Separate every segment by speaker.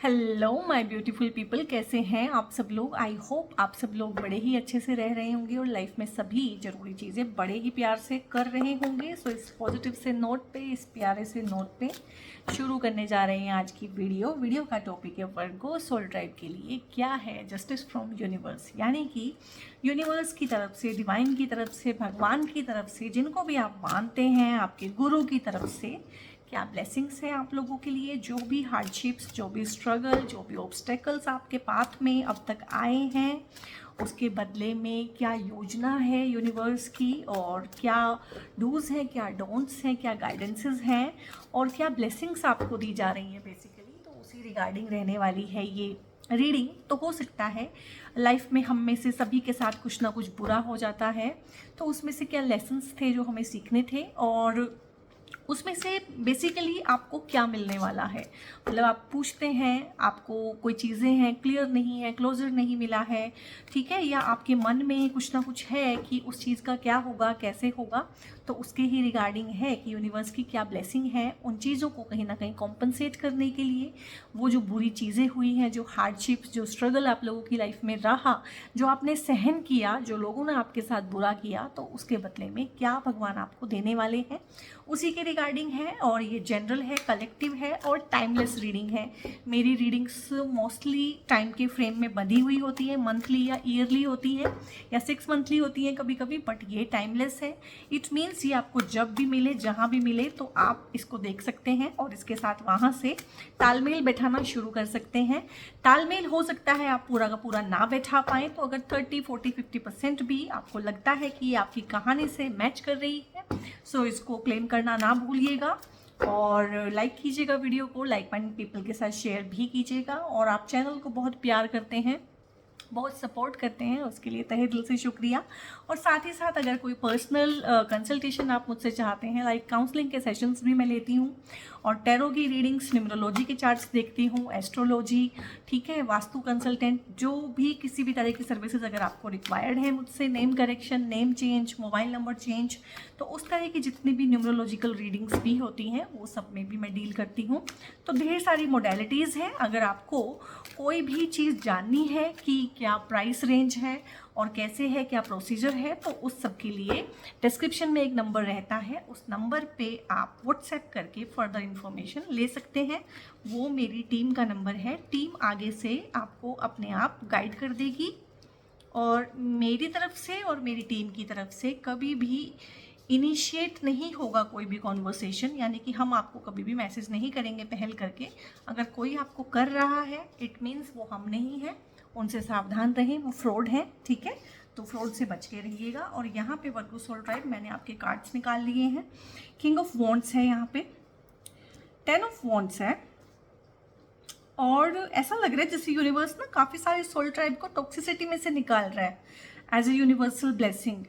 Speaker 1: Hello my beautiful people, कैसे हैं आप सब लोग। आई होप आप सब लोग बड़े ही अच्छे से रह रहे होंगे और लाइफ में सभी ज़रूरी चीज़ें बड़े ही प्यार से कर रहे होंगे। सो इस पॉजिटिव से नोट पे, इस प्यारे से नोट पे शुरू करने जा रहे हैं आज की वीडियो का टॉपिक है वर्गो सोल ट्राइब के लिए क्या है जस्टिस फ्रॉम यूनिवर्स, यानी कि यूनिवर्स की तरफ से, डिवाइन की तरफ से, भगवान की तरफ से, जिनको भी आप मानते हैं, आपके गुरु की तरफ से क्या ब्लेसिंग्स है आप लोगों के लिए। जो भी हार्डशिप्स, जो भी स्ट्रगल, जो भी ऑब्स्टेकल्स आपके पाथ में अब तक आए हैं, उसके बदले में क्या योजना है यूनिवर्स की, और क्या डूज हैं, क्या डोंट्स हैं, क्या गाइडेंसेस हैं, और क्या ब्लेसिंग्स आपको दी जा रही हैं बेसिकली। तो उसी रिगार्डिंग रहने वाली है ये रीडिंग। तो हो सकता है लाइफ में हम में से सभी के साथ कुछ ना कुछ बुरा हो जाता है, तो उसमें से क्या लेसन्स थे जो हमें सीखने थे, और उसमें से बेसिकली आपको क्या मिलने वाला है। मतलब आप पूछते हैं, आपको कोई चीज़ें हैं क्लियर नहीं है, क्लोजर नहीं मिला है, ठीक है, या आपके मन में कुछ ना कुछ है कि उस चीज़ का क्या होगा, कैसे होगा। तो उसके ही रिगार्डिंग है कि यूनिवर्स की क्या ब्लेसिंग है उन चीज़ों को कहीं ना कहीं कॉम्पनसेट करने के लिए। वो जो बुरी चीज़ें हुई हैं, जो हार्डशिप्स, जो स्ट्रगल आप लोगों की लाइफ में रहा, जो आपने सहन किया, जो लोगों ने आपके साथ बुरा किया, तो उसके बदले में क्या भगवान आपको देने वाले हैं, उसी के रिगार्डिंग है। और ये जनरल है, कलेक्टिव है और टाइमलेस रीडिंग है। मेरी रीडिंग्स मोस्टली टाइम के फ्रेम में बंधी हुई होती है, मंथली या ईयरली होती है या 6 मंथली होती है कभी कभी, बट ये टाइमलेस है। इट मीन्स ये आपको जब भी मिले, जहाँ भी मिले, तो आप इसको देख सकते हैं और इसके साथ वहाँ से तालमेल बैठाना शुरू कर सकते हैं। तालमेल हो सकता है आप पूरा का पूरा ना बैठा पाएँ, तो अगर 30, 40, 50% भी आपको लगता है कि ये आपकी कहानी से मैच कर रही है, सो इसको क्लेम करना ना भूलिएगा। और लाइक कीजिएगा वीडियो को, लाइक माइंड पीपल के साथ शेयर भी कीजिएगा। और आप चैनल को बहुत प्यार करते हैं, बहुत सपोर्ट करते हैं, उसके लिए तहे दिल से शुक्रिया। और साथ ही साथ अगर कोई पर्सनल कंसल्टेशन आप मुझसे चाहते हैं, लाइक काउंसलिंग के सेशंस भी मैं लेती हूँ, और टैरो की रीडिंग्स, न्यूमरोलॉजी के चार्ट्स देखती हूँ, एस्ट्रोलॉजी, ठीक है, वास्तु कंसल्टेंट, जो भी किसी भी तरह की सर्विसेज अगर आपको रिक्वायर्ड है मुझसे, name correction, name change, mobile number change, तो उस तरह की जितनी भी न्यूमरोलॉजिकल रीडिंग्स भी होती हैं वो सब में भी मैं डील करती हूँ। तो ढेर सारी मोडेलिटीज़ हैं। अगर आपको कोई भी चीज़ जाननी है कि क्या प्राइस रेंज है और कैसे है, क्या प्रोसीजर है, तो उस सब के लिए डिस्क्रिप्शन में एक नंबर रहता है, उस नंबर पे आप व्हाट्सएप करके फर्दर इन्फॉर्मेशन ले सकते हैं। वो मेरी टीम का नंबर है। टीम आगे से आपको अपने आप गाइड कर देगी, और मेरी तरफ से और मेरी टीम की तरफ से कभी भी इनिशिएट नहीं होगा कोई भी कॉन्वर्सेशन, यानी कि हम आपको कभी भी मैसेज नहीं करेंगे पहल करके। अगर कोई आपको कर रहा है, इट मीन्स वो हम नहीं हैं, उनसे सावधान रहें, वो फ्रॉड हैं, ठीक है। तो फ्रॉड से बच के रहिएगा। और यहाँ पे वर्गो सोल ट्राइब मैंने आपके कार्ड्स निकाल लिए हैं। किंग ऑफ वॉन्ड्स है यहाँ पे, 10 ऑफ वॉन्ड्स है, और ऐसा लग रहा है जैसे यूनिवर्स ना काफ़ी सारे सोल ट्राइब को टॉक्सिसिटी में से निकाल रहा है as a universal blessing.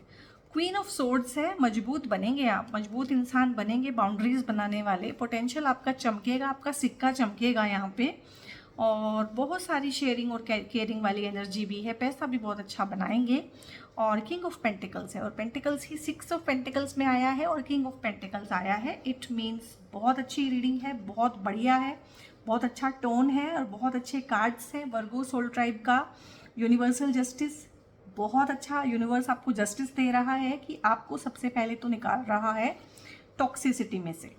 Speaker 1: Queen of swords है, मजबूत बनेंगे आप, मजबूत इंसान बनेंगे, बाउंड्रीज बनाने वाले, पोटेंशियल आपका चमकेगा, आपका सिक्का चमकेगा यहाँ पे, और बहुत सारी शेयरिंग और केयरिंग वाली एनर्जी भी है, पैसा भी बहुत अच्छा बनाएंगे। और किंग ऑफ पेंटिकल्स है, और पेंटिकल्स ही 6 ऑफ पेंटिकल्स में आया है और किंग ऑफ पेंटिकल्स आया है। इट मीन्स बहुत अच्छी रीडिंग है, बहुत बढ़िया है, बहुत अच्छा टोन है और बहुत अच्छे कार्ड्स हैं। वर्गो सोल ट्राइब का यूनिवर्सल जस्टिस, बहुत अच्छा यूनिवर्स आपको जस्टिस दे रहा है कि आपको सबसे पहले तो निकाल रहा है टॉक्सिसिटी में से।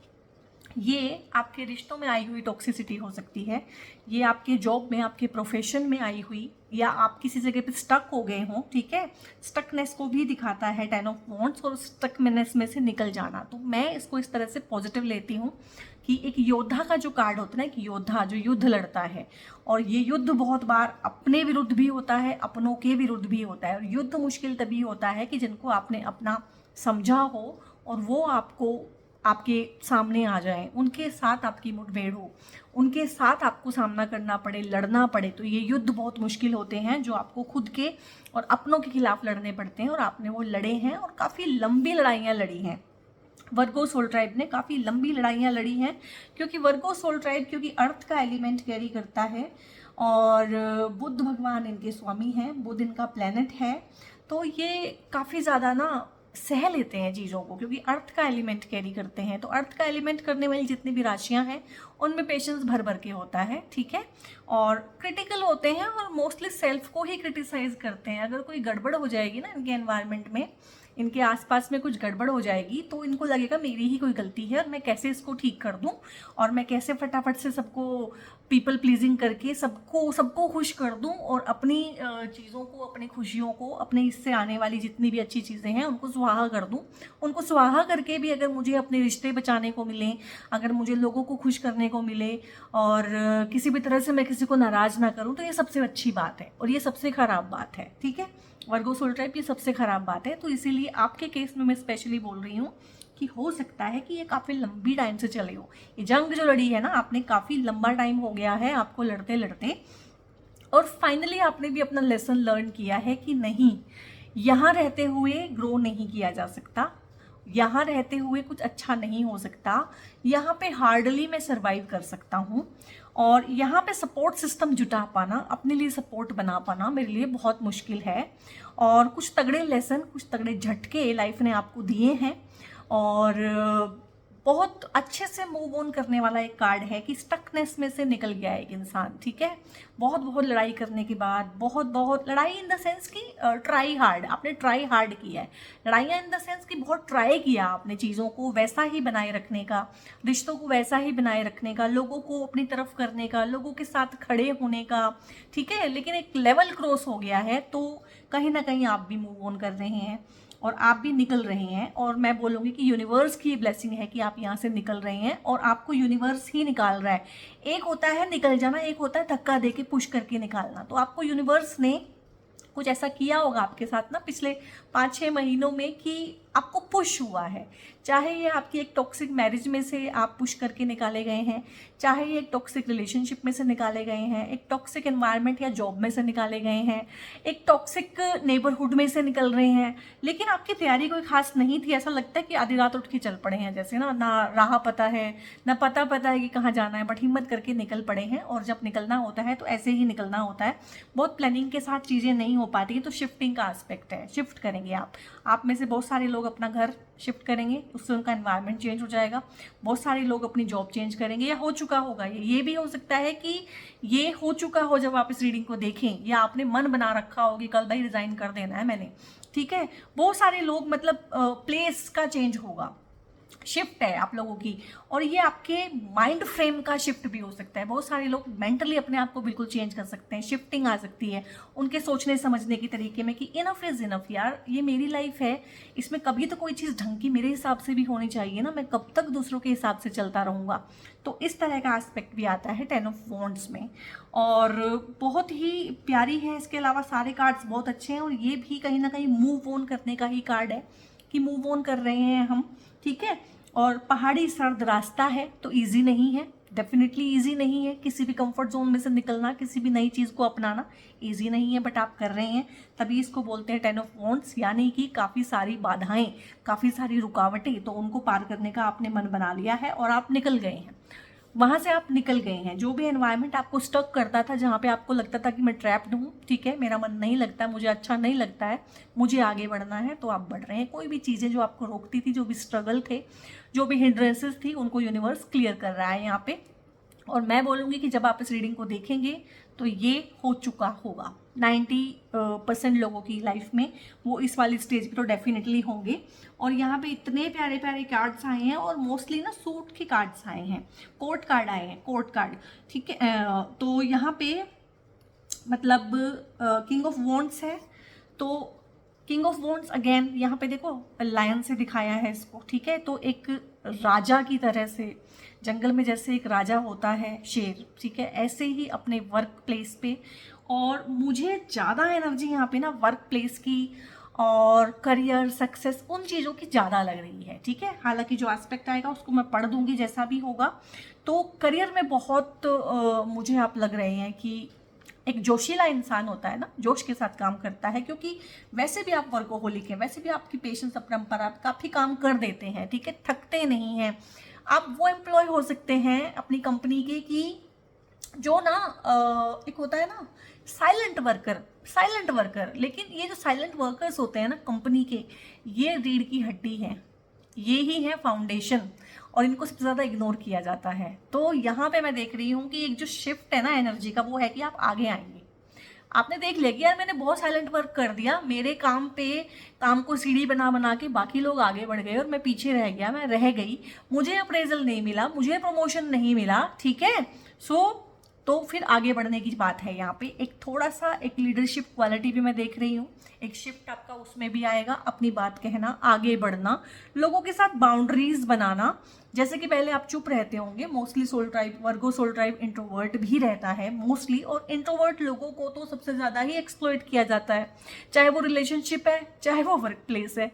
Speaker 1: ये आपके रिश्तों में आई हुई टॉक्सिसिटी हो सकती है, ये आपके जॉब में, आपके प्रोफेशन में आई हुई, या आप किसी जगह पे स्टक हो गए हों, ठीक है। स्टकनेस को भी दिखाता है 10 ऑफ वॉन्ड्स, और स्टकनेस में से निकल जाना। तो मैं इसको इस तरह से पॉजिटिव लेती हूँ कि एक योद्धा का जो कार्ड होता है ना, एक योद्धा जो युद्ध लड़ता है, और ये युद्ध बहुत बार अपने विरुद्ध भी होता है, अपनों के विरुद्ध भी होता है। और युद्ध मुश्किल तभी होता है कि जिनको आपने अपना समझा हो और वो आपको, आपके सामने आ जाएं, उनके साथ आपकी मुठभेड़ हो, उनके साथ आपको सामना करना पड़े, लड़ना पड़े। तो ये युद्ध बहुत मुश्किल होते हैं जो आपको खुद के और अपनों के खिलाफ लड़ने पड़ते हैं, और आपने वो लड़े हैं और काफ़ी लंबी लड़ाइयाँ लड़ी हैं। वर्गो सोल ट्राइब ने काफ़ी लंबी लड़ाइयाँ लड़ी हैं, क्योंकि वर्गो सोल ट्राइब क्योंकि अर्थ का एलिमेंट कैरी करता है, और बुध भगवान इनके स्वामी हैं, बुध इनका प्लैनेट है। तो ये काफ़ी ज़्यादा ना सह लेते हैं चीज़ों को, क्योंकि अर्थ का एलिमेंट कैरी करते हैं। तो अर्थ का एलिमेंट करने वाली जितनी भी राशियां हैं उनमें पेशेंस भर भर के होता है, ठीक है। और क्रिटिकल होते हैं और मोस्टली सेल्फ को ही क्रिटिसाइज करते हैं। अगर कोई गड़बड़ हो जाएगी ना इनके एनवायरनमेंट में, इनके आसपास में कुछ गड़बड़ हो जाएगी, तो इनको लगेगा मेरी ही कोई गलती है और मैं कैसे इसको ठीक कर दूं, और मैं कैसे फटाफट से सबको पीपल प्लीजिंग करके सबको सबको खुश कर दूं, और अपनी चीज़ों को, अपनी खुशियों को, अपने इससे आने वाली जितनी भी अच्छी चीज़ें हैं उनको सुहागा कर दूं। उनको सुहागा करके भी अगर मुझे अपने रिश्ते बचाने को मिले, अगर मुझे लोगों को खुश करने को मिले, और किसी भी तरह से मैं किसी को नाराज़ ना करूं, तो ये सबसे अच्छी बात है और ये सबसे ख़राब बात है, ठीक है। वर्गो सोल टाइप ये सबसे ख़राब बात है। तो इसीलिए आपके केस में मैं स्पेशली बोल रही हूँ कि हो सकता है कि ये काफ़ी लंबी टाइम से चले हो। ये जंग जो लड़ी है ना आपने, काफ़ी लंबा टाइम हो गया है आपको लड़ते लड़ते, और फाइनली आपने भी अपना लेसन लर्न किया है कि नहीं, यहाँ रहते हुए ग्रो नहीं किया जा सकता, यहाँ रहते हुए कुछ अच्छा नहीं हो सकता, यहाँ पे हार्डली मैं सर्वाइव कर सकता हूँ, और यहाँ पे सपोर्ट सिस्टम जुटा पाना, अपने लिए सपोर्ट बना पाना मेरे लिए बहुत मुश्किल है। और कुछ तगड़े लेसन, कुछ तगड़े झटके लाइफ ने आपको दिए हैं, और बहुत अच्छे से मूव ऑन करने वाला एक कार्ड है कि स्टकनेस में से निकल गया एक इंसान, ठीक है। बहुत बहुत लड़ाई करने के बाद, बहुत बहुत लड़ाई इन द सेंस कि ट्राई हार्ड, आपने ट्राई हार्ड किया है। लड़ाइयाँ इन द सेंस कि बहुत ट्राई किया आपने चीज़ों को वैसा ही बनाए रखने का, रिश्तों को वैसा ही बनाए रखने का, लोगों को अपनी तरफ करने का, लोगों के साथ खड़े होने का, ठीक है। लेकिन एक लेवल क्रॉस हो गया है, तो कहीं ना कहीं आप भी मूव ऑन कर रहे हैं और आप भी निकल रहे हैं। और मैं बोलूँगी कि यूनिवर्स की ब्लेसिंग है कि आप यहाँ से निकल रहे हैं, और आपको यूनिवर्स ही निकाल रहा है। एक होता है निकल जाना, एक होता है धक्का दे के पुश करके निकालना। तो आपको यूनिवर्स ने कुछ ऐसा किया होगा आपके साथ ना पिछले 5-6 महीनों में कि आपको पुश हुआ है। चाहे ये आपकी एक टॉक्सिक मैरिज में से आप पुश करके निकाले गए हैं, चाहे ये एक टॉक्सिक रिलेशनशिप में से निकाले गए हैं, एक टॉक्सिक एनवायरनमेंट या जॉब में से निकाले गए हैं, एक टॉक्सिक नेबरहुड में से निकल रहे हैं, लेकिन आपकी तैयारी कोई खास नहीं थी। ऐसा लगता है कि आधी रात उठ के चल पड़े हैं, जैसे ना राह पता है, ना पता है कि कहाँ जाना है, बट हिम्मत करके निकल पड़े हैं। और जब निकलना होता है तो ऐसे ही निकलना होता है, बहुत प्लानिंग के साथ चीज़ें नहीं हो पाती हैं। तो शिफ्टिंग का एस्पेक्ट है, शिफ्ट करेंगे आप में से बहुत सारे लोग अपना घर शिफ्ट करेंगे, उससे उनका एनवायरनमेंट चेंज हो जाएगा। बहुत सारे लोग अपनी जॉब चेंज करेंगे, या हो चुका होगा। ये भी हो सकता है कि ये हो चुका हो जब आप इस रीडिंग को देखें, या आपने मन बना रखा हो कि कल भाई रिजाइन कर देना है मैंने, ठीक है। बहुत सारे लोग मतलब प्लेस का चेंज होगा, शिफ्ट है आप लोगों की। और ये आपके माइंड फ्रेम का शिफ्ट भी हो सकता है। बहुत सारे लोग मेंटली अपने आप को बिल्कुल चेंज कर सकते हैं, शिफ्टिंग आ सकती है उनके सोचने समझने के तरीके में कि इनफ इज़ इनफ यार, ये मेरी लाइफ है, इसमें कभी तो कोई चीज़ ढंग की मेरे हिसाब से भी होनी चाहिए ना, मैं कब तक दूसरों के हिसाब से चलता रहूँगा। तो इस तरह का एस्पेक्ट भी आता है 10 ऑफ वॉन्ड्स में, और बहुत ही प्यारी है। इसके अलावा सारे कार्ड्स बहुत अच्छे हैं, और ये भी कहीं ना कहीं मूव ऑन करने का ही कार्ड है कि मूव ऑन कर रहे हैं हम, ठीक है। और पहाड़ी सर्द रास्ता है तो इजी नहीं है, डेफिनेटली इजी नहीं है। किसी भी कंफर्ट जोन में से निकलना, किसी भी नई चीज़ को अपनाना इजी नहीं है, बट आप कर रहे हैं, तभी इसको बोलते हैं 10 ऑफ वॉन्ड्स। यानी कि काफ़ी सारी बाधाएं, काफ़ी सारी रुकावटें, तो उनको पार करने का आपने मन बना लिया है और आप निकल गए हैं, वहाँ से आप निकल गए हैं। जो भी एनवायरनमेंट आपको स्टक करता था, जहाँ पे आपको लगता था कि मैं ट्रैप्ड हूँ, ठीक है, मेरा मन नहीं लगता, मुझे अच्छा नहीं लगता है, मुझे आगे बढ़ना है, तो आप बढ़ रहे हैं। कोई भी चीज़ें जो आपको रोकती थी, जो भी स्ट्रगल थे, जो भी हिंड्रेंसेस थी, उनको यूनिवर्स क्लियर कर रहा है यहाँ पे। और मैं बोलूँगी कि जब आप इस रीडिंग को देखेंगे तो ये हो चुका होगा 90% लोगों की लाइफ में। वो इस वाली स्टेज पे तो डेफिनेटली होंगे। और यहाँ पे इतने प्यारे प्यारे कार्ड्स आए हैं, और मोस्टली ना सूट के कार्ड्स आए हैं, कोर्ट कार्ड आए हैं, कोर्ट कार्ड, ठीक है। तो यहाँ पे मतलब किंग ऑफ वॉन्ड्स है, तो किंग ऑफ वॉन्ड्स अगेन यहाँ पे देखो लायन से दिखाया है इसको, ठीक है। तो एक राजा की तरह से, जंगल में जैसे एक राजा होता है शेर, ठीक है, ऐसे ही अपने वर्क प्लेस पे। और मुझे ज़्यादा एनर्जी यहाँ पे ना वर्क प्लेस की और करियर सक्सेस उन चीज़ों की ज़्यादा लग रही है, ठीक है। हालांकि जो एस्पेक्ट आएगा उसको मैं पढ़ दूंगी जैसा भी होगा। तो करियर में बहुत मुझे आप लग रहे हैं कि एक जोशीला इंसान होता है ना, जोश के साथ काम करता है, क्योंकि वैसे भी आप वर्कोहोलिक हैं, वैसे भी आपकी पेशेंस अपरंपरा काफ़ी काम कर देते हैं, ठीक है, थकते नहीं हैं। आप वो एम्प्लॉय हो सकते हैं अपनी कंपनी के कि जो ना एक होता है ना साइलेंट वर्कर, लेकिन ये जो साइलेंट वर्कर्स होते हैं ना कंपनी के, ये रीढ़ की हड्डी है, ये ही है फाउंडेशन, और इनको सबसे ज़्यादा इग्नोर किया जाता है। तो यहाँ पे मैं देख रही हूँ कि एक जो शिफ्ट है ना एनर्जी का, वो है कि आप आगे आएंगे। आपने देख लिया कि यार मैंने बहुत साइलेंट वर्क कर दिया, मेरे काम को सीढ़ी बना बना के बाकी लोग आगे बढ़ गए और मैं पीछे रह गया, मैं रह गई, मुझे अप्रेजल नहीं मिला, मुझे प्रमोशन नहीं मिला, ठीक है। तो फिर आगे बढ़ने की बात है यहाँ पे। एक थोड़ा सा एक लीडरशिप क्वालिटी भी मैं देख रही हूँ, एक शिफ्ट आपका उसमें भी आएगा, अपनी बात कहना, आगे बढ़ना, लोगों के साथ बाउंड्रीज बनाना। जैसे कि पहले आप चुप रहते होंगे, मोस्टली सोल ट्राइब, वर्गो सोल ट्राइब इंट्रोवर्ट भी रहता है मोस्टली, और इंट्रोवर्ट लोगों को तो सबसे ज़्यादा ही एक्सप्लॉइट किया जाता है, चाहे वो रिलेशनशिप है चाहे वो वर्क प्लेस है।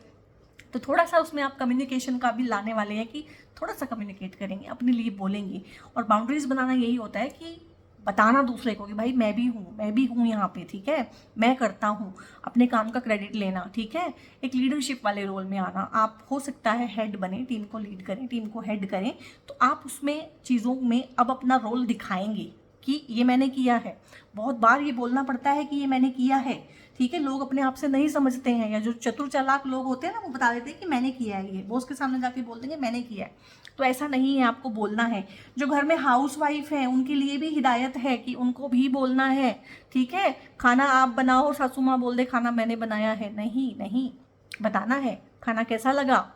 Speaker 1: तो थोड़ा सा उसमें आप कम्युनिकेशन का भी लाने वाले हैं कि थोड़ा सा कम्युनिकेट करेंगे, अपने लिए बोलेंगे। और बाउंड्रीज बनाना यही होता है कि बताना दूसरे को कि भाई मैं भी हूँ यहाँ पे, ठीक है, मैं करता हूँ, अपने काम का क्रेडिट लेना, ठीक है। एक लीडरशिप वाले रोल में आना। आप हो सकता है हेड बने, टीम को लीड करें, टीम को हेड करें, तो आप उसमें चीज़ों में अब अपना रोल दिखाएंगे कि ये मैंने किया है। बहुत बार ये बोलना पड़ता है कि ये मैंने किया है, ठीक है। लोग अपने आप से नहीं समझते हैं, या जो चतुर चालाक लोग होते हैं ना, वो बता देते हैं कि मैंने किया है, ये बॉस के सामने जाके बोल देंगे मैंने किया है। तो ऐसा नहीं है, आपको बोलना है। जो घर में हाउस वाइफ है उनके लिए भी हिदायत है कि उनको भी बोलना है, ठीक है। खाना आप बनाओ, सासू माँ बोल दे खाना मैंने बनाया है, नहीं नहीं, बताना है खाना कैसा लगा,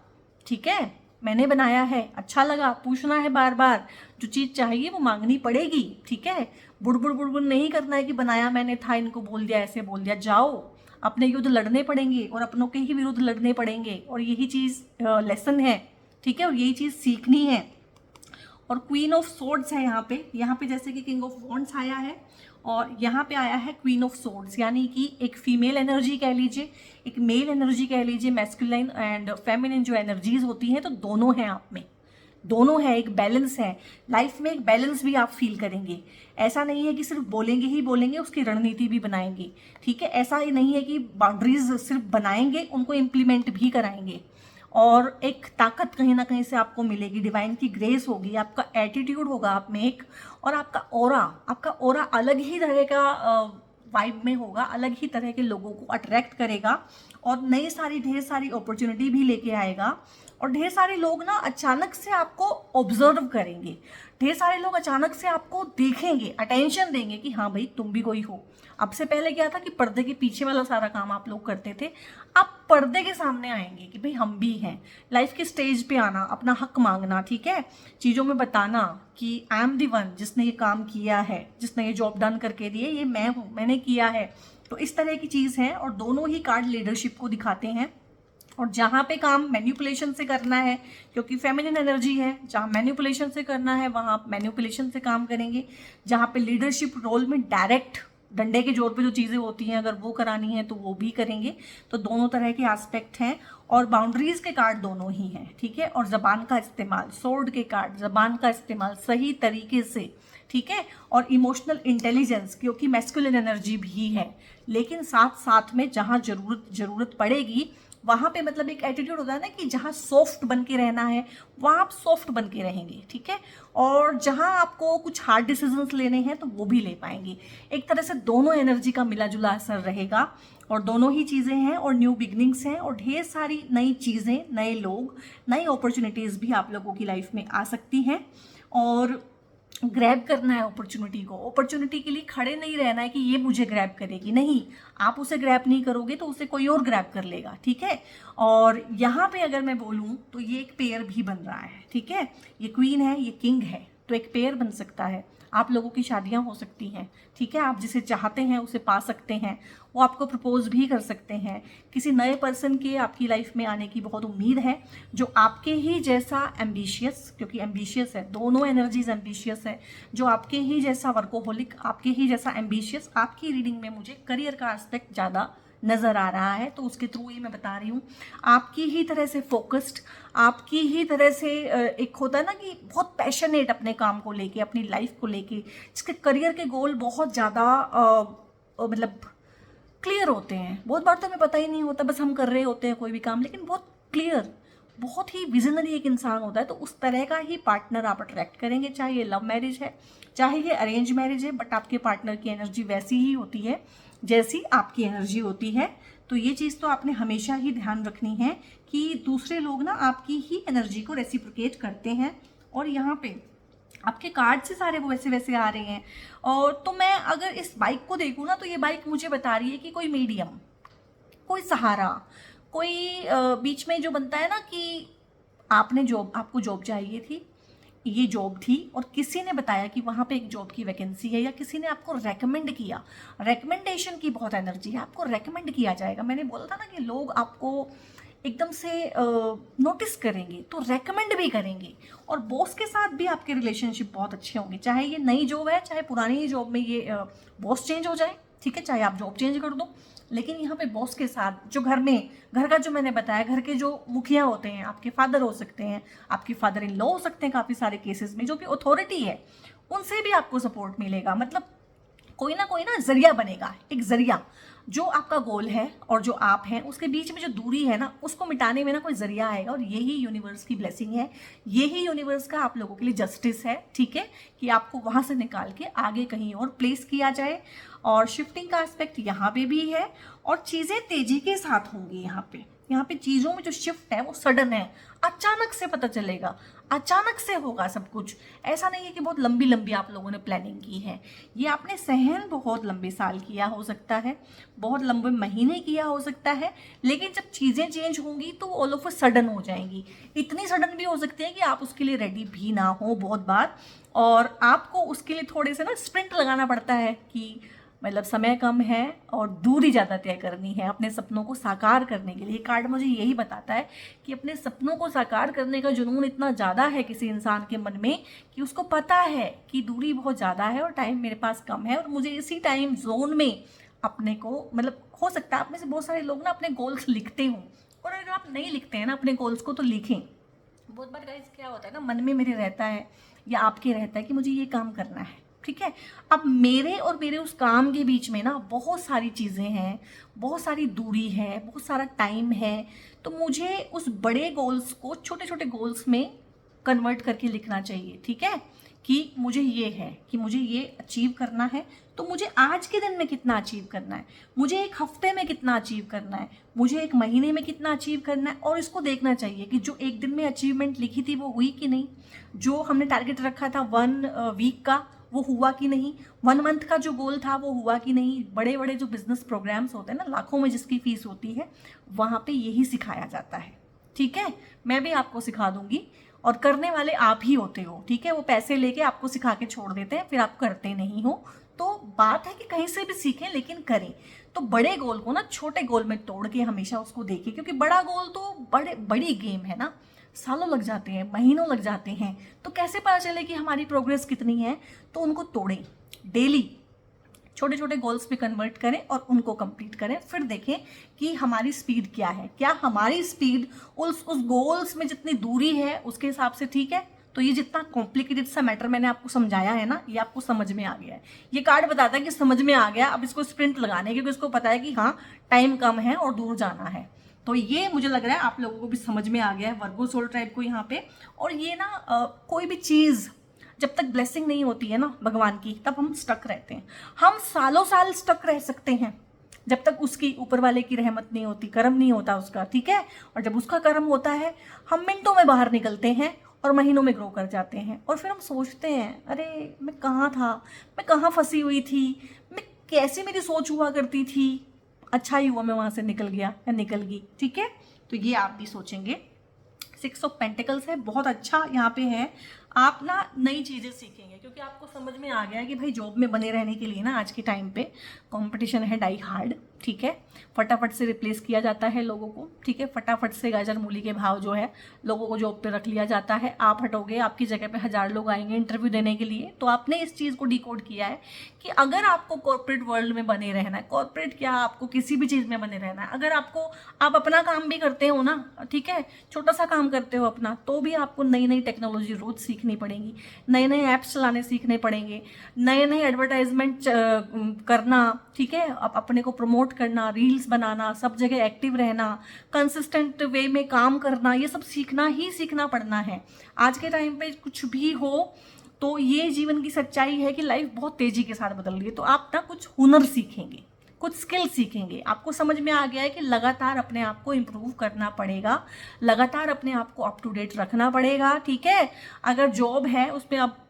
Speaker 1: ठीक है, मैंने बनाया है, अच्छा लगा, पूछना है बार बार, जो चीज़ चाहिए वो मांगनी पड़ेगी, ठीक है। बुड़बुड़ बुड़बुड़ नहीं करना है कि बनाया मैंने था, इनको बोल दिया, ऐसे बोल दिया। जाओ, अपने युद्ध लड़ने पड़ेंगे और अपनों के ही विरुद्ध लड़ने पड़ेंगे, और यही चीज़ लेसन है, ठीक है, और यही चीज़ सीखनी है। और क्वीन ऑफ सोर्ड्स है यहाँ पे जैसे कि किंग ऑफ वॉन्ड्स आया है, और यहाँ पे आया है क्वीन ऑफ सोर्ड्स, यानी कि एक फीमेल एनर्जी कह लीजिए, एक मेल एनर्जी कह लीजिए, मैस्कुलाइन एंड फेमिनिन जो एनर्जीज होती हैं, तो दोनों हैं आप में, दोनों है, एक बैलेंस है। लाइफ में एक बैलेंस भी आप फील करेंगे। ऐसा नहीं है कि सिर्फ बोलेंगे ही बोलेंगे, उसकी रणनीति भी बनाएंगे, ठीक है। ऐसा ही नहीं है कि बाउंड्रीज सिर्फ बनाएंगे, उनको इम्प्लीमेंट भी कराएंगे। और एक ताकत कहीं ना कहीं से आपको मिलेगी, डिवाइन की ग्रेस होगी, आपका एटीट्यूड होगा आप में एक, और आपका ओरा अलग ही तरह का वाइब में होगा, अलग ही तरह के लोगों को अट्रैक्ट करेगा, और ढेर सारी अपॉर्चुनिटी भी लेके आएगा। और ढेर सारे लोग ना अचानक से आपको ऑब्जर्व करेंगे, ढेर सारे लोग अचानक से आपको देखेंगे, अटेंशन देंगे कि हाँ भाई तुम भी कोई हो। अब से पहले क्या था कि पर्दे के पीछे वाला सारा काम आप लोग करते थे, अब पर्दे के सामने आएंगे कि भाई हम भी हैं। लाइफ के स्टेज पे आना, अपना हक मांगना, ठीक है, चीज़ों में बताना कि आई एम दी वन जिसने ये काम किया है, जिसने ये जॉब डन करके दी है, ये मैं हूँ, मैंने किया है। तो इस तरह की चीज़ है, और दोनों ही कार्ड लीडरशिप को दिखाते हैं। और जहाँ पे काम मैन्युपुलेशन से करना है, क्योंकि फेमिनिन एनर्जी है, जहाँ मैन्युपुलेशन से करना है वहाँ आप मैन्युपुलेशन से काम करेंगे। जहाँ पे लीडरशिप रोल में डायरेक्ट डंडे के जोर पे जो चीज़ें होती हैं अगर वो करानी है तो वो भी करेंगे। तो दोनों तरह के एस्पेक्ट हैं, और बाउंड्रीज के कार्ड दोनों ही हैं, ठीक है। और ज़बान का इस्तेमाल, सोर्ड के कार्ड, ज़बान का इस्तेमाल सही तरीके से, ठीक है। और इमोशनल इंटेलिजेंस, क्योंकि मैस्कुलिन एनर्जी भी है, लेकिन साथ साथ में जहाँ ज़रूरत पड़ेगी वहाँ पे, मतलब एक एटीट्यूड होता है ना कि जहाँ सॉफ्ट बन के रहना है वहाँ आप सॉफ्ट बन के रहेंगे, ठीक है। और जहाँ आपको कुछ हार्ड डिसीजंस लेने हैं तो वो भी ले पाएंगे। एक तरह से दोनों एनर्जी का मिला जुला असर रहेगा, और दोनों ही चीज़ें हैं, और न्यू बिगनिंग्स हैं, और ढेर सारी नई चीज़ें, नए लोग, नई अपॉर्चुनिटीज़ भी आप लोगों की लाइफ में आ सकती हैं। और ग्रैब करना है अपॉर्चुनिटी को, अपॉर्चुनिटी के लिए खड़े नहीं रहना है कि ये मुझे ग्रैब करेगी, नहीं, आप उसे ग्रैब नहीं करोगे तो उसे कोई और ग्रैब कर लेगा, ठीक है। और यहाँ पे अगर मैं बोलूँ तो ये एक पेयर भी बन रहा है, ठीक है, ये क्वीन है, ये किंग है, तो एक पेयर बन सकता है। आप लोगों की शादियां हो सकती हैं, ठीक है, आप जिसे चाहते हैं उसे पा सकते हैं, वो आपको प्रपोज भी कर सकते हैं। किसी नए पर्सन के आपकी लाइफ में आने की बहुत उम्मीद है, जो आपके ही जैसा एम्बिशियस, क्योंकि एम्बिशियस है, दोनों एनर्जीज एम्बिशियस है, जो आपके ही जैसा वर्कोहोलिक, आपके ही जैसा एम्बिशियस। आपकी रीडिंग में मुझे करियर का एस्पेक्ट ज़्यादा नज़र आ रहा है, तो उसके थ्रू ही मैं बता रही हूँ। आपकी ही तरह से फोकस्ड, आपकी ही तरह से एक होता है ना कि बहुत पैशनेट अपने काम को लेके, अपनी लाइफ को लेके, जिसके करियर के गोल बहुत ज़्यादा मतलब क्लियर होते हैं। बहुत बार तो हमें पता ही नहीं होता, बस हम कर रहे होते हैं कोई भी काम, लेकिन बहुत क्लियर, बहुत ही विजनरी एक इंसान होता है, तो उस तरह का ही पार्टनर आप अट्रैक्ट करेंगे, चाहे ये लव मैरिज है चाहे ये अरेंज मैरिज है, बट आपके पार्टनर की एनर्जी वैसी ही होती है जैसी आपकी एनर्जी होती है। तो ये चीज़ तो आपने हमेशा ही ध्यान रखनी है कि दूसरे लोग ना आपकी ही एनर्जी को रेसिप्रोकेट करते हैं, और यहाँ पे आपके कार्ड से सारे वो वैसे वैसे आ रहे हैं। और तो मैं अगर इस बाइक को देखूँ ना, तो ये बाइक मुझे बता रही है कि कोई मीडियम, कोई सहारा, कोई बीच में जो बनता है ना कि आपको जॉब चाहिए थी, ये जॉब थी और किसी ने बताया कि वहाँ पे एक जॉब की वैकेंसी है, या किसी ने आपको रेकमेंड किया। रेकमेंडेशन की बहुत एनर्जी है, आपको रेकमेंड किया जाएगा। मैंने बोला था ना कि लोग आपको एकदम से नोटिस करेंगे तो रेकमेंड भी करेंगे, और बॉस के साथ भी आपके रिलेशनशिप बहुत अच्छे होंगे, चाहे ये नई जॉब है चाहे पुरानी जॉब में ये बॉस चेंज हो जाए, ठीक है, चाहे आप जॉब चेंज कर दो, लेकिन यहाँ पे बॉस के साथ जो घर का जो मैंने बताया, घर के जो मुखिया होते हैं, आपके फादर हो सकते हैं, आपके फादर इन लॉ हो सकते हैं काफ़ी सारे केसेस में, जो भी अथॉरिटी है उनसे भी आपको सपोर्ट मिलेगा। मतलब कोई ना जरिया बनेगा, एक जरिया, जो आपका गोल है और जो आप हैं उसके बीच में जो दूरी है ना, उसको मिटाने में ना कोई जरिया आएगा, और यही यूनिवर्स की ब्लेसिंग है, यही यूनिवर्स का आप लोगों के लिए जस्टिस है, ठीक है, कि आपको वहाँ से निकाल के आगे कहीं और प्लेस किया जाए। और शिफ्टिंग का एस्पेक्ट यहाँ पे भी है, और चीज़ें तेजी के साथ होंगी। यहाँ पे चीज़ों में जो शिफ्ट है वो सडन है, अचानक से पता चलेगा, अचानक से होगा सब कुछ। ऐसा नहीं है कि बहुत लंबी लंबी आप लोगों ने प्लानिंग की है, ये आपने सहन बहुत लंबे साल किया हो सकता है, बहुत लंबे महीने किया हो सकता है, लेकिन जब चीज़ें चेंज होंगी तो ऑल ऑफ अ सडन हो जाएंगी। इतनी सडन भी हो सकती है कि आप उसके लिए रेडी भी ना हो बहुत बार, और आपको उसके लिए थोड़े से ना स्प्रिंट लगाना पड़ता है कि मतलब समय कम है और दूरी ज़्यादा तय करनी है अपने सपनों को साकार करने के लिए। कार्ड मुझे यही बताता है कि अपने सपनों को साकार करने का जुनून इतना ज़्यादा है किसी इंसान के मन में कि उसको पता है कि दूरी बहुत ज़्यादा है और टाइम मेरे पास कम है, और मुझे इसी टाइम जोन में अपने को, मतलब हो सकता है आप में से बहुत सारे लोग ना अपने गोल्स लिखते हों, और अगर आप नहीं लिखते हैं ना अपने गोल्स को तो लिखें। बहुत बार गाइस क्या होता है ना, मन में मेरे रहता है या आपके रहता है कि मुझे ये काम करना है, ठीक है, अब मेरे और मेरे उस काम के बीच में ना बहुत सारी चीज़ें हैं, बहुत सारी दूरी है, बहुत सारा टाइम है, तो मुझे उस बड़े गोल्स को छोटे छोटे गोल्स में कन्वर्ट करके लिखना चाहिए, ठीक है, कि मुझे ये है कि मुझे ये अचीव करना है, तो मुझे आज के दिन में कितना अचीव करना है, मुझे एक हफ्ते में कितना अचीव करना है, मुझे एक महीने में कितना अचीव करना है, और इसको देखना चाहिए कि जो एक दिन में अचीवमेंट लिखी थी वो हुई कि नहीं, जो हमने टारगेट रखा था 1 वीक का वो हुआ कि नहीं, 1 मंथ का जो गोल था वो हुआ कि नहीं। बड़े बड़े जो बिजनेस प्रोग्राम्स होते हैं ना, लाखों में जिसकी फीस होती है, वहाँ पे यही सिखाया जाता है, ठीक है, मैं भी आपको सिखा दूंगी, और करने वाले आप ही होते हो, ठीक है, वो पैसे लेके आपको सिखा के छोड़ देते हैं, फिर आप करते नहीं हो। तो बात है कि कहीं से भी सीखें लेकिन करें। तो बड़े गोल को ना छोटे गोल में तोड़ के हमेशा उसको देखें, क्योंकि बड़ा गोल तो बड़ी गेम है ना, सालों लग जाते हैं, महीनों लग जाते हैं, तो कैसे पता चले कि हमारी प्रोग्रेस कितनी है। तो उनको तोड़ें, डेली छोटे छोटे गोल्स पे कन्वर्ट करें और उनको कंप्लीट करें, फिर देखें कि हमारी स्पीड क्या है, क्या हमारी स्पीड उस गोल्स में जितनी दूरी है उसके हिसाब से ठीक है। तो ये जितना कॉम्प्लिकेटेड सा मैटर मैंने आपको समझाया है ना, ये आपको समझ में आ गया है। ये कार्ड बताता है कि समझ में आ गया, अब इसको स्प्रिंट लगाने, क्योंकि इसको पता है कि हाँ टाइम कम है और दूर जाना है। तो ये मुझे लग रहा है आप लोगों को भी समझ में आ गया है, वर्गो सोल ट्राइब को यहाँ पे। और ये ना कोई भी चीज़ जब तक ब्लेसिंग नहीं होती है ना भगवान की, तब हम स्टक रहते हैं। हम सालों साल स्टक रह सकते हैं जब तक उसकी ऊपर वाले की रहमत नहीं होती, कर्म नहीं होता उसका, ठीक है। और जब उसका कर्म होता है हम मिनटों में बाहर निकलते हैं और महीनों में ग्रो कर जाते हैं, और फिर हम सोचते हैं अरे मैं कहाँ था, मैं कहाँ फंसी हुई थी, मैं कैसी मेरी सोच हुआ करती थी, अच्छा ही हुआ मैं वहाँ से निकल गया या निकल गई, ठीक है। तो ये आप भी सोचेंगे। 6 ऑफ पेंटिकल्स है, बहुत अच्छा यहाँ पे है। आप ना नई चीज़ें सीखेंगे, क्योंकि आपको समझ में आ गया कि भाई जॉब में बने रहने के लिए ना आज के टाइम पे कंपटीशन है डाई हार्ड, ठीक है, फटाफट से रिप्लेस किया जाता है लोगों को, ठीक है, फटाफट से गाजर मूली के भाव जो है लोगों को जॉब पे रख लिया जाता है। आप हटोगे, आपकी जगह पे 1000 लोग आएंगे इंटरव्यू देने के लिए। तो आपने इस चीज़ को डिकोड किया है कि अगर आपको कॉर्पोरेट वर्ल्ड में बने रहना है, कॉर्पोरेट क्या, आपको किसी भी चीज़ में बने रहना है, अगर आप अपना काम भी करते हो ना, ठीक है, छोटा सा काम करते हो अपना, तो भी आपको नई नई टेक्नोलॉजी रोज सीखनी पड़ेगी, नए नए ऐप्स चलाने सीखने पड़ेंगे, नए नए एडवर्टाइजमेंट करना, ठीक है, आप अपने को प्रमोट प्रमोट करना, रील्स बनाना, सब जगह एक्टिव रहना, कंसिस्टेंट वे में काम करना, ये सब सीखना ही सीखना पड़ना है। आज के टाइम पे कुछ भी हो तो ये जीवन की सच्चाई है कि लाइफ बहुत तेज़ी के साथ बदल रही है। तो आप ना कुछ हुनर सीखेंगे, कुछ स्किल सीखेंगे, आपको समझ में आ गया है कि लगातार अपने आप को इम्प्रूव करना पड़ेगा, लगातार अपने आप को अप टू डेट रखना पड़ेगा, ठीक है। अगर जॉब है उसमें आप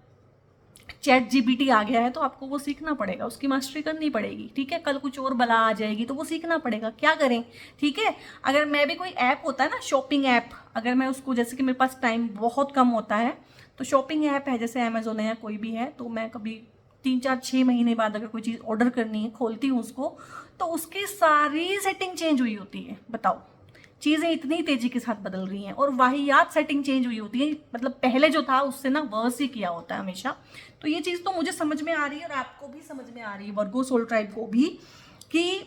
Speaker 1: ChatGPT आ गया है तो आपको वो सीखना पड़ेगा, उसकी मास्टरी करनी पड़ेगी, ठीक है। कल कुछ और बला आ जाएगी तो वो सीखना पड़ेगा, क्या करें, ठीक है। अगर मैं भी कोई ऐप होता है ना, शॉपिंग ऐप, अगर मैं उसको, जैसे कि मेरे पास टाइम बहुत कम होता है तो शॉपिंग ऐप है जैसे अमेजोन है या कोई भी है, तो मैं कभी 3 4 6 महीने बाद अगर कोई चीज़ ऑर्डर करनी है, खोलती हूँ उसको, तो उसकी सारी सेटिंग चेंज हुई होती है। बताओ, चीज़ें इतनी तेज़ी के साथ बदल रही हैं और वाहियात सेटिंग चेंज हुई होती है, मतलब पहले जो था उससे ना वर्स ही किया होता है हमेशा। तो ये चीज़ तो मुझे समझ में आ रही है और आपको भी समझ में आ रही है, वर्गो सोल ट्राइब को भी, कि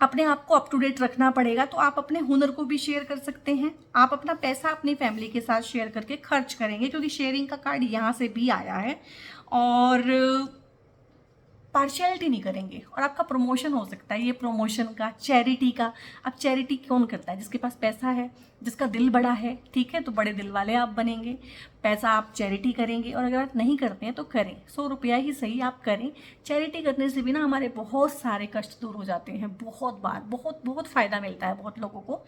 Speaker 1: अपने आप को अप टू डेट रखना पड़ेगा। तो आप अपने हुनर को भी शेयर कर सकते हैं, आप अपना पैसा अपनी फैमिली के साथ शेयर करके खर्च करेंगे, क्योंकि शेयरिंग का कार्ड यहाँ से भी आया है। और पार्शियलिटी नहीं करेंगे और आपका प्रमोशन हो सकता है, ये प्रमोशन का, चैरिटी का। अब चैरिटी कौन करता है? जिसके पास पैसा है, जिसका दिल बड़ा है, ठीक है, तो बड़े दिल वाले आप बनेंगे, पैसा आप चैरिटी करेंगे। और अगर आप नहीं करते हैं तो करें, 100 रुपया ही सही आप करें। चैरिटी करने से भी ना हमारे बहुत सारे कष्ट दूर हो जाते हैं, बहुत बार, बहुत बहुत फ़ायदा मिलता है बहुत लोगों को।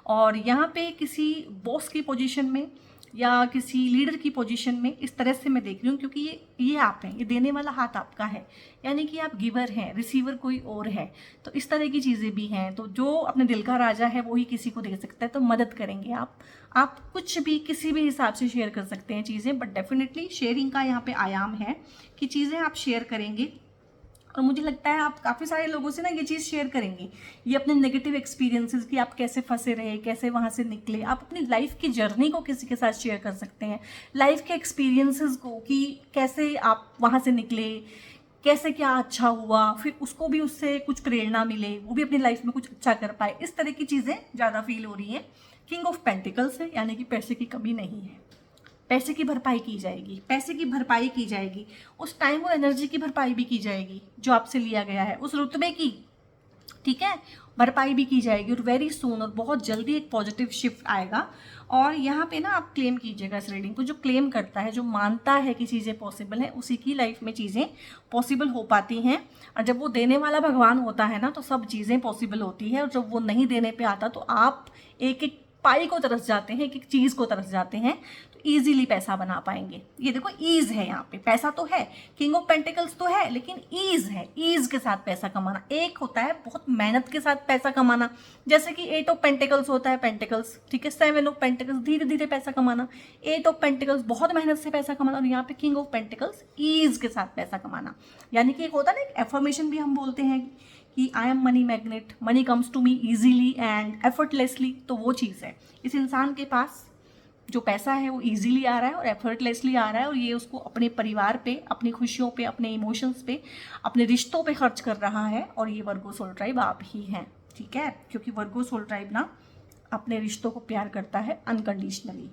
Speaker 1: और यहाँ पे किसी बॉस की पोजीशन में या किसी लीडर की पोजीशन में इस तरह से मैं देख रही हूँ, क्योंकि ये आप हैं, ये देने वाला हाथ आपका है, यानी कि आप गिवर हैं, रिसीवर कोई और है। तो इस तरह की चीज़ें भी हैं। तो जो अपने दिल का राजा है वो ही किसी को दे सकता है, तो मदद करेंगे आप कुछ भी किसी भी हिसाब से शेयर कर सकते हैं चीज़ें, बट डेफिनेटली शेयरिंग का यहाँ पे आयाम है कि चीज़ें आप शेयर करेंगे। और मुझे लगता है आप काफ़ी सारे लोगों से ना ये चीज़ शेयर करेंगे, ये अपने नेगेटिव एक्सपीरियंसेस कि आप कैसे फंसे रहे, कैसे वहाँ से निकले। आप अपनी लाइफ की जर्नी को किसी के साथ शेयर कर सकते हैं, लाइफ के एक्सपीरियंसेस को, कि कैसे आप वहाँ से निकले, कैसे क्या अच्छा हुआ, फिर उसको भी उससे कुछ प्रेरणा मिले, वो भी अपनी लाइफ में कुछ अच्छा कर पाए। इस तरह की चीज़ें ज़्यादा फील हो रही हैं। किंग ऑफ पेंटिकल्स है, यानी कि पैसे की कमी नहीं है, पैसे की भरपाई की जाएगी, पैसे की भरपाई की जाएगी, उस टाइम और एनर्जी की भरपाई भी की जाएगी जो आपसे लिया गया है, उस रुतबे की, ठीक है, भरपाई भी की जाएगी। और वेरी सून, और बहुत जल्दी एक पॉजिटिव शिफ्ट आएगा। और यहाँ पे ना आप क्लेम कीजिएगा इस रीडिंग को। जो क्लेम करता है, जो मानता है कि चीज़ें पॉसिबल हैं, उसी की लाइफ में चीज़ें पॉसिबल हो पाती हैं। और जब वो देने वाला भगवान होता है ना, तो सब चीज़ें पॉसिबल होती है। और जब वो नहीं देने पे आता तो आप एक एक पाई को तरस जाते हैं, एक एक चीज़ को तरस जाते हैं, तो ईजिली पैसा बना पाएंगे। ये देखो, ईज है यहाँ पे, पैसा तो है, किंग ऑफ पेंटिकल्स तो है, लेकिन ईज है, ईज के साथ पैसा कमाना। एक होता है बहुत मेहनत के साथ पैसा कमाना, जैसे कि 8 ऑफ पेंटिकल्स होता है, पेंटिकल्स, ठीक है, 7 ऑफ पेंटिकल्स धीरे धीरे पैसा कमाना, 8 ऑफ पेंटिकल्स बहुत मेहनत से पैसा कमाना, और यहाँ पे किंग ऑफ पेंटिकल्स ईज के साथ पैसा कमाना। यानी कि एक होता है ना, एक एफर्मेशन भी हम बोलते हैं कि I am money magnet, money comes to me easily and effortlessly. तो वो चीज़ है, इस इंसान के पास जो पैसा है वो ईजिली आ रहा है और एफर्टलेसली आ रहा है, और ये उसको अपने परिवार पे, अपनी खुशियों पे, अपने इमोशंस पे, अपने रिश्तों पे खर्च कर रहा है। और ये वर्गो सोल ट्राइब आप ही हैं, ठीक है, क्योंकि वर्गो सोल ट्राइब ना अपने रिश्तों को प्यार करता है अनकंडीशनली।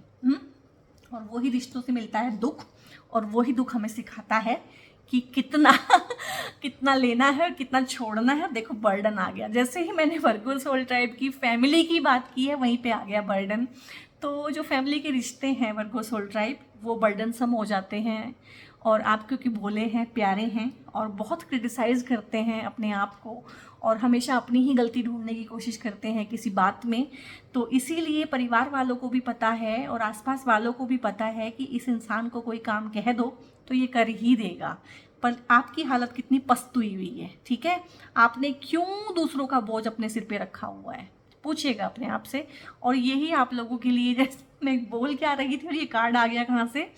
Speaker 1: और वही रिश्तों से मिलता है दुख, और वही दुख हमें सिखाता है कि कितना कितना लेना है और कितना छोड़ना है। देखो, बर्डन आ गया, जैसे ही मैंने वर्गो सोल ट्राइब की फैमिली की बात की है, वहीं पे आ गया बर्डन। तो जो फैमिली के रिश्ते हैं वर्गो सोल ट्राइब, वो बर्डनसम हो जाते हैं। और आप क्योंकि भोले हैं, प्यारे हैं, और बहुत क्रिटिसाइज़ करते हैं अपने आप को, और हमेशा अपनी ही गलती ढूंढने की कोशिश करते हैं किसी बात में, तो इसीलिए परिवार वालों को भी पता है और आसपास वालों को भी पता है कि इस इंसान को कोई काम कह दो तो ये कर ही देगा। पर आपकी हालत कितनी पस्तुई हुई है, ठीक है, आपने क्यों दूसरों का बोझ अपने सिर पे रखा हुआ है, पूछिएगा अपने आप से। और यही आप लोगों के लिए, जैसे मैं बोल क्या रही थी और ये कार्ड आ गया कहाँ से,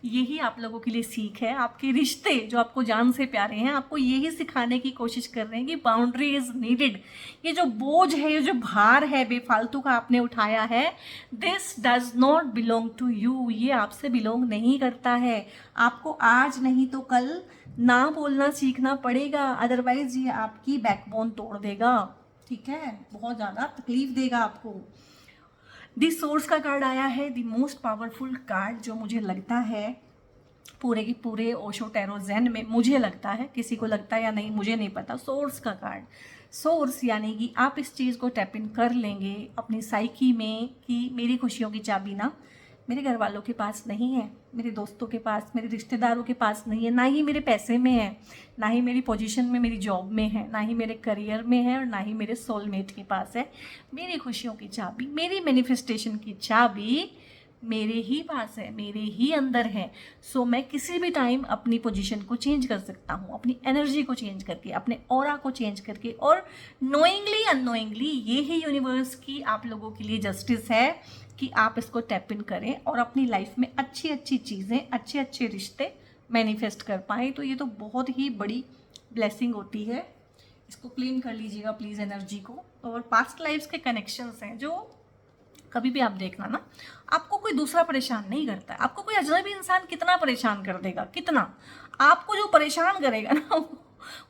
Speaker 1: यही आप लोगों के लिए सीख है। आपके रिश्ते जो आपको जान से प्यारे हैं, आपको यही सिखाने की कोशिश कर रहे हैं कि बाउंड्री इज नीडेड। ये जो बोझ है, ये जो भार है बेफालतू का आपने उठाया है, this does not belong to you, ये आपसे बिलोंग नहीं करता है। आपको आज नहीं तो कल ना बोलना सीखना पड़ेगा, अदरवाइज ये आपकी बैकबोन तोड़ देगा, ठीक है, बहुत ज़्यादा तकलीफ देगा आपको। दी सोर्स का कार्ड आया है, द मोस्ट पावरफुल कार्ड जो मुझे लगता है पूरे के पूरे ओशो टैरो ज़ेन में, मुझे लगता है, किसी को लगता है या नहीं मुझे नहीं पता। सोर्स का कार्ड, सोर्स यानी कि आप इस चीज़ को टैप इन कर लेंगे अपनी साइकी में कि मेरी खुशियों की चाबी ना मेरे घर वालों के पास नहीं है, मेरे दोस्तों के पास, मेरे रिश्तेदारों के पास नहीं है, ना ही मेरे पैसे में है, ना ही मेरी पोजीशन में, मेरी जॉब में है, ना ही मेरे करियर में है, और ना ही मेरे सोलमेट के पास है। मेरी खुशियों की चाबी, मेरी मैनिफेस्टेशन की चाबी मेरे ही पास है, मेरे ही अंदर है। सो मैं किसी भी टाइम अपनी पोजीशन को चेंज कर सकता हूँ, अपनी एनर्जी को चेंज करके, अपने ऑरा को चेंज करके, और नोइंगली अननोइंगली ये ही यूनिवर्स की आप लोगों के लिए जस्टिस है कि आप इसको टैप इन करें और अपनी लाइफ में अच्छी अच्छी चीज़ें, अच्छे अच्छे रिश्ते मैनिफेस्ट कर पाएँ। तो ये तो बहुत ही बड़ी ब्लेसिंग होती है। इसको क्लीन कर लीजिएगा प्लीज़ एनर्जी को। और पास्ट लाइफ्स के कनेक्शंस हैं जो कभी भी आप देखना ना, आपको कोई दूसरा परेशान नहीं करता है। आपको कोई अजनबी इंसान कितना परेशान कर देगा, कितना, आपको जो परेशान करेगा ना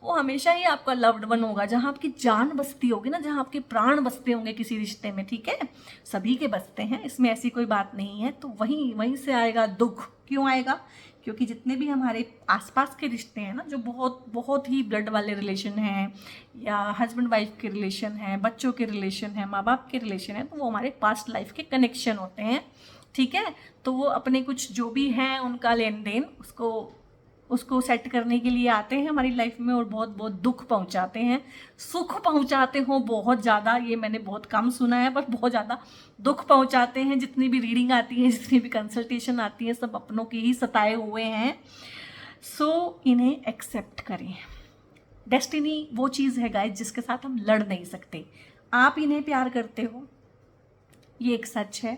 Speaker 1: वो हमेशा ही आपका लव्ड वन होगा, जहाँ आपकी जान बसती होगी ना, जहाँ आपके प्राण बसते होंगे किसी रिश्ते में, ठीक है। सभी के बसते हैं, इसमें ऐसी कोई बात नहीं है। तो वहीं से आएगा दुख। क्यों आएगा? क्योंकि जितने भी हमारे आसपास के रिश्ते हैं ना, जो बहुत बहुत ही ब्लड वाले रिलेशन हैं, या हस्बैंड वाइफ के रिलेशन हैं, बच्चों के रिलेशन हैं, माँ बाप के रिलेशन हैं, तो वो हमारे पास्ट लाइफ के कनेक्शन होते हैं, ठीक है। तो वो अपने कुछ जो भी हैं उनका लेन देन उसको सेट करने के लिए आते हैं हमारी लाइफ में, और बहुत बहुत दुख पहुंचाते हैं। सुख पहुंचाते हो बहुत ज़्यादा, ये मैंने बहुत कम सुना है, पर बहुत ज़्यादा दुख पहुंचाते हैं। जितनी भी रीडिंग आती है, जितनी भी कंसल्टेशन आती है, सब अपनों के ही सताए हुए हैं। सो इन्हें एक्सेप्ट करें। डेस्टिनी वो चीज़ है गाइस जिसके साथ हम लड़ नहीं सकते। आप इन्हें प्यार करते हो, ये एक सच है।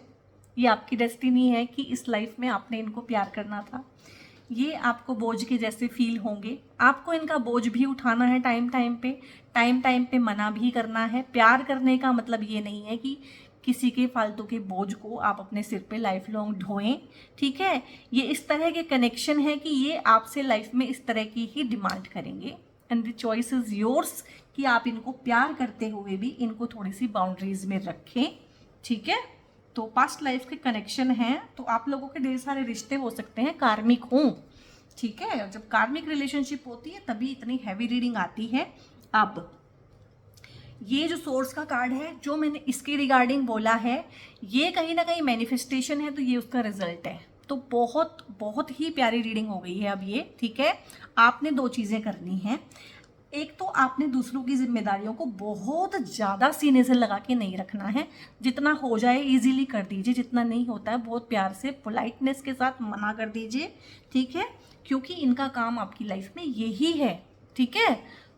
Speaker 1: ये आपकी डेस्टिनी है कि इस लाइफ में आपने इनको प्यार करना था। ये आपको बोझ के जैसे फील होंगे, आपको इनका बोझ भी उठाना है टाइम टाइम पे मना भी करना है। प्यार करने का मतलब ये नहीं है कि किसी के फालतू के बोझ को आप अपने सिर पे लाइफ लॉन्ग ढोएं, ठीक है। ये इस तरह के कनेक्शन है कि ये आपसे लाइफ में इस तरह की ही डिमांड करेंगे, and the choice is yours कि आप इनको प्यार करते हुए भी इनको थोड़ी सी बाउंड्रीज में रखें, ठीक है। तो पास्ट लाइफ के कनेक्शन हैं, तो आप लोगों के ढेर सारे रिश्ते हो सकते हैं कार्मिक हों, ठीक है। जब कार्मिक रिलेशनशिप होती है तभी इतनी हैवी रीडिंग आती है। अब ये जो सोर्स का कार्ड है, जो मैंने इसके रिगार्डिंग बोला है, ये कहीं ना कहीं मैनिफेस्टेशन है, तो ये उसका रिजल्ट है। तो बहुत बहुत ही प्यारी रीडिंग हो गई है अब ये, ठीक है। आपने दो चीज़ें करनी हैं। एक तो आपने दूसरों की जिम्मेदारियों को बहुत ज़्यादा सीने से लगा के नहीं रखना है। जितना हो जाए इजीली कर दीजिए, जितना नहीं होता है बहुत प्यार से पोलाइटनेस के साथ मना कर दीजिए, ठीक है। क्योंकि इनका काम आपकी लाइफ में यही है, ठीक है।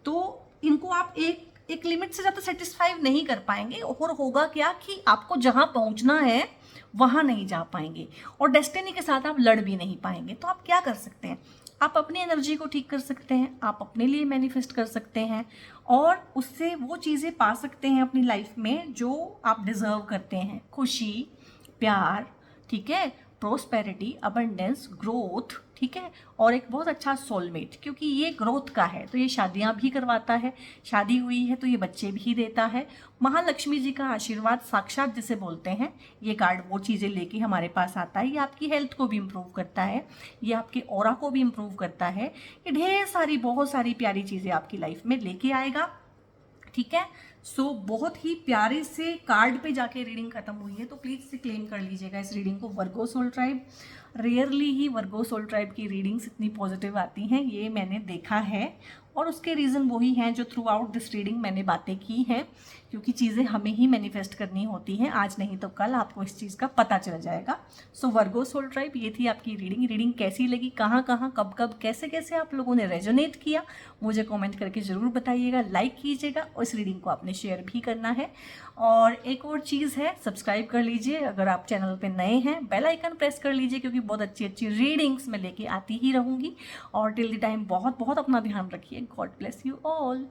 Speaker 1: तो इनको आप एक लिमिट से ज़्यादा सेटिस्फाई नहीं कर पाएंगे, और होगा क्या कि आपको जहाँ पहुँचना है वहाँ नहीं जा पाएंगे, और डेस्टिनी के साथ आप लड़ भी नहीं पाएंगे। तो आप क्या कर सकते हैं? आप अपनी एनर्जी को ठीक कर सकते हैं, आप अपने लिए मैनिफेस्ट कर सकते हैं, और उससे वो चीज़ें पा सकते हैं अपनी लाइफ में जो आप डिज़र्व करते हैं। खुशी, प्यार, ठीक है, प्रोस्पेरिटी, अबंडेंस, ग्रोथ, ठीक है, और एक बहुत अच्छा सोलमेट, क्योंकि ये ग्रोथ का है तो ये शादियां भी करवाता है, शादी हुई है तो ये बच्चे भी देता है। महालक्ष्मी जी का आशीर्वाद साक्षात जिसे बोलते हैं, ये कार्ड वो चीज़ें लेके हमारे पास आता है। ये आपकी हेल्थ को भी इम्प्रूव करता है, ये आपके ऑरा को भी इम्प्रूव करता है, ये ढेर सारी बहुत सारी प्यारी चीज़ें आपकी लाइफ में लेके आएगा, ठीक है। सो बहुत ही प्यारे से कार्ड पे जाके रीडिंग खत्म हुई है, तो प्लीज़ से क्लेम कर लीजिएगा इस रीडिंग को। वर्गो सोल ट्राइब, रेयरली ही वर्गो सोल ट्राइब की रीडिंग्स इतनी पॉजिटिव आती हैं, ये मैंने देखा है, और उसके रीज़न वही हैं जो थ्रू आउट दिस रीडिंग मैंने बातें की हैं, क्योंकि चीज़ें हमें ही मैनिफेस्ट करनी होती हैं। आज नहीं तो कल आपको इस चीज़ का पता चल जाएगा। सो वर्गो सोल ट्राइब, ये थी आपकी रीडिंग कैसी लगी, कहाँ कहाँ कब कब कैसे कैसे आप लोगों ने रेजोनेट किया, मुझे कमेंट करके ज़रूर बताइएगा, लाइक कीजिएगा, और इस रीडिंग को आपने शेयर भी करना है। और एक और चीज़ है, सब्सक्राइब कर लीजिए अगर आप चैनल पे नए हैं, बेल आइकन प्रेस कर लीजिए, क्योंकि बहुत अच्छी अच्छी रीडिंग्स मैं लेके आती ही रहूँगी। और टिल द टाइम बहुत बहुत अपना ध्यान रखिए। God bless you all.